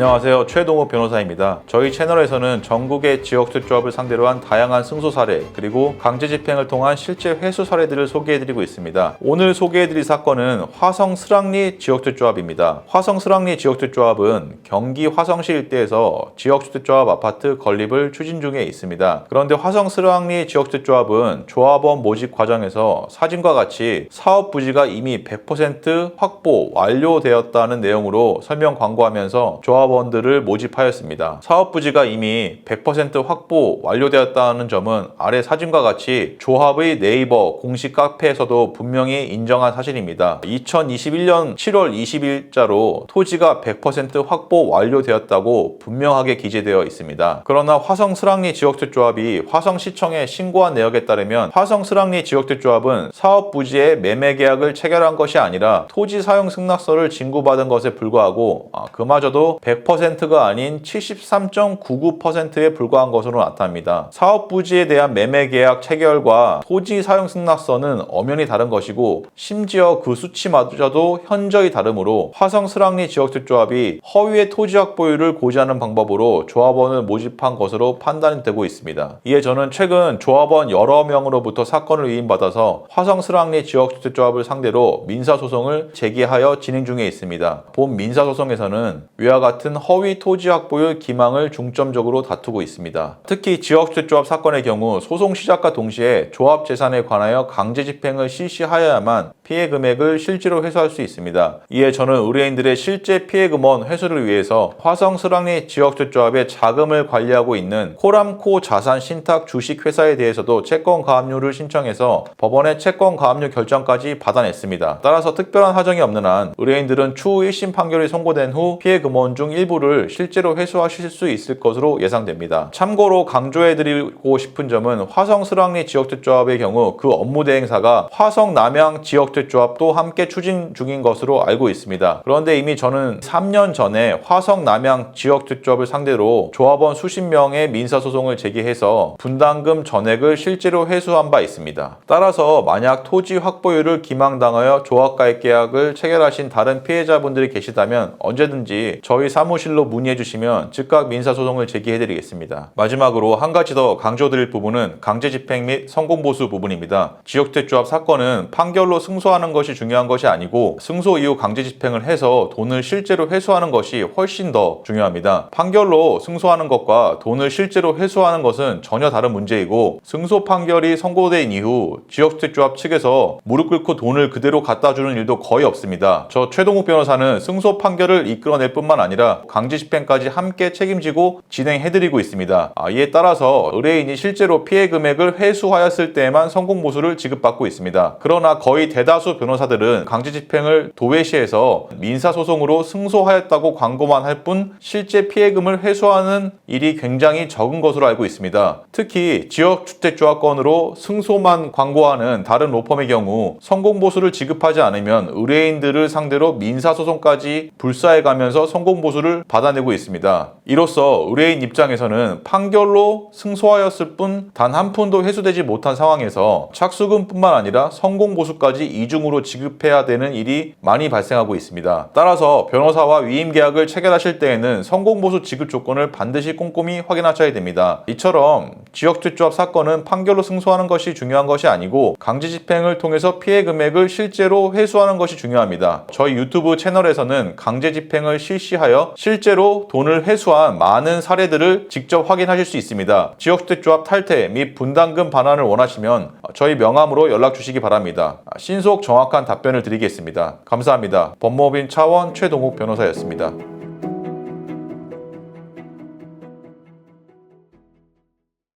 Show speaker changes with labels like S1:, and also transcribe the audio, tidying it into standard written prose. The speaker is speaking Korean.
S1: 안녕하세요. 최동욱 변호사입니다. 저희 채널에서는 전국의 지역주택조합을 상대로 한 다양한 승소 사례 그리고 강제집행을 통한 실제 회수 사례들을 소개해드리고 있습니다. 오늘 소개해드릴 사건은 화성 스랑리 지역주택조합입니다. 화성 스랑리 지역주택조합은 경기 화성시 일대에서 지역주택조합 아파트 건립을 추진 중에 있습니다. 그런데 화성 스랑리 지역주택조합은 조합원 모집 과정에서 사진과 같이 사업 부지가 이미 100% 확보 완료되었다는 내용으로 설명 광고하면서 조합원들을 모집하였습니다. 사업 부지가 이미 100% 확보 완료되었다는 점은 아래 사진과 같이 조합의 네이버 공식 카페에서도 분명히 인정한 사실입니다. 2021년 7월 20일자로 토지가 100% 확보 완료되었다고 분명하게 기재되어 있습니다. 그러나 화성 스랑리 지역주택조합이 화성시청에 신고한 내역에 따르면 화성 스랑리 지역주택조합은 사업 부지의 매매 계약을 체결한 것이 아니라 토지 사용 승낙서를 진구받은 것에 불과하고 그마저도 100%가 아닌 73.99%에 불과한 것으로 나타납니다. 사업 부지에 대한 매매 계약 체결과 토지 사용 승낙서는 엄연히 다른 것이고 심지어 그 수치마저도 현저히 다르므로 화성 스랑리 지역주택조합이 허위의 토지 확보율을 고지하는 방법으로 조합원을 모집한 것으로 판단되고 있습니다. 이에 저는 최근 조합원 여러 명으로부터 사건을 위임받아서 화성 스랑리 지역주택조합을 상대로 민사소송을 제기하여 진행 중에 있습니다. 본 민사소송에서는 위와 같은 허위 토지 확보율 기망을 중점적으로 다투고 있습니다. 특히 지역주택조합 사건의 경우 소송 시작과 동시에 조합 재산에 관하여 강제 집행을 실시하여야만 피해 금액을 실제로 회수할 수 있습니다. 이에 저는 의뢰인들의 실제 피해 금원 회수를 위해서 화성 스랑리 지역주택조합의 자금을 관리하고 있는 코람코 자산 신탁 주식회사에 대해서도 채권 가압류를 신청해서 법원의 채권 가압류 결정까지 받아냈습니다. 따라서 특별한 하정이 없는 한 의뢰인들은 추후 1심 판결이 선고된 후 피해 금원 중 일부를 실제로 회수하실 수 있을 것으로 예상됩니다. 참고로 강조해드리고 싶은 점은 화성 스랑리 지역주택조합의 경우 그 업무 대행사가 화성 남양 지역주택조합도 함께 추진 중인 것으로 알고 있습니다. 그런데 이미 저는 3년 전에 화성 남양 지역주택조합을 상대로 조합원 수십 명의 민사소송을 제기해서 분담금 전액을 실제로 회수한 바 있습니다. 따라서 만약 토지 확보율을 기망당하여 조합가입 계약을 체결하신 다른 피해자분들이 계시다면 언제든지 저희 사무실로 문의해 주시면 즉각 민사소송을 제기해드리겠습니다. 마지막으로 한 가지 더 강조드릴 부분은 강제집행 및 성공보수 부분입니다. 지역주택조합 사건은 판결로 승소하는 것이 중요한 것이 아니고 승소 이후 강제집행을 해서 돈을 실제로 회수하는 것이 훨씬 더 중요합니다. 판결로 승소하는 것과 돈을 실제로 회수하는 것은 전혀 다른 문제이고 승소 판결이 선고된 이후 지역주택조합 측에서 무릎 꿇고 돈을 그대로 갖다 주는 일도 거의 없습니다. 저 최동욱 변호사는 승소 판결을 이끌어낼 뿐만 아니라 강제집행까지 함께 책임지고 진행해드리고 있습니다. 이에 따라서 의뢰인이 실제로 피해 금액을 회수하였을 때에만 성공보수를 지급받고 있습니다. 그러나 거의 대다수 변호사들은 강제집행을 도외시해서 민사소송으로 승소하였다고 광고만 할 뿐 실제 피해금을 회수하는 일이 굉장히 적은 것으로 알고 있습니다. 특히 지역주택조합건으로 승소만 광고하는 다른 로펌의 경우 성공보수를 지급하지 않으면 의뢰인들을 상대로 민사소송까지 불사해가면서 성공보수를 받아내고 있습니다. 이로써 의뢰인 입장에서는 판결로 승소하였을 뿐 단 한 푼도 회수되지 못한 상황에서 착수금뿐만 아니라 성공보수까지 이중으로 지급해야 되는 일이 많이 발생하고 있습니다. 따라서 변호사와 위임계약을 체결하실 때에는 성공보수 지급 조건을 반드시 꼼꼼히 확인하셔야 됩니다. 이처럼 지역주택조합 사건은 판결로 승소하는 것이 중요한 것이 아니고 강제집행을 통해서 피해 금액을 실제로 회수하는 것이 중요합니다. 저희 유튜브 채널에서는 강제집행을 실시하여 실제로 돈을 회수한 많은 사례들을 직접 확인하실 수 있습니다. 지역주택조합 탈퇴 및 분담금 반환을 원하시면 저희 명함으로 연락 주시기 바랍니다. 신속 정확한 답변을 드리겠습니다. 감사합니다. 법무법인 차원 최동욱 변호사였습니다.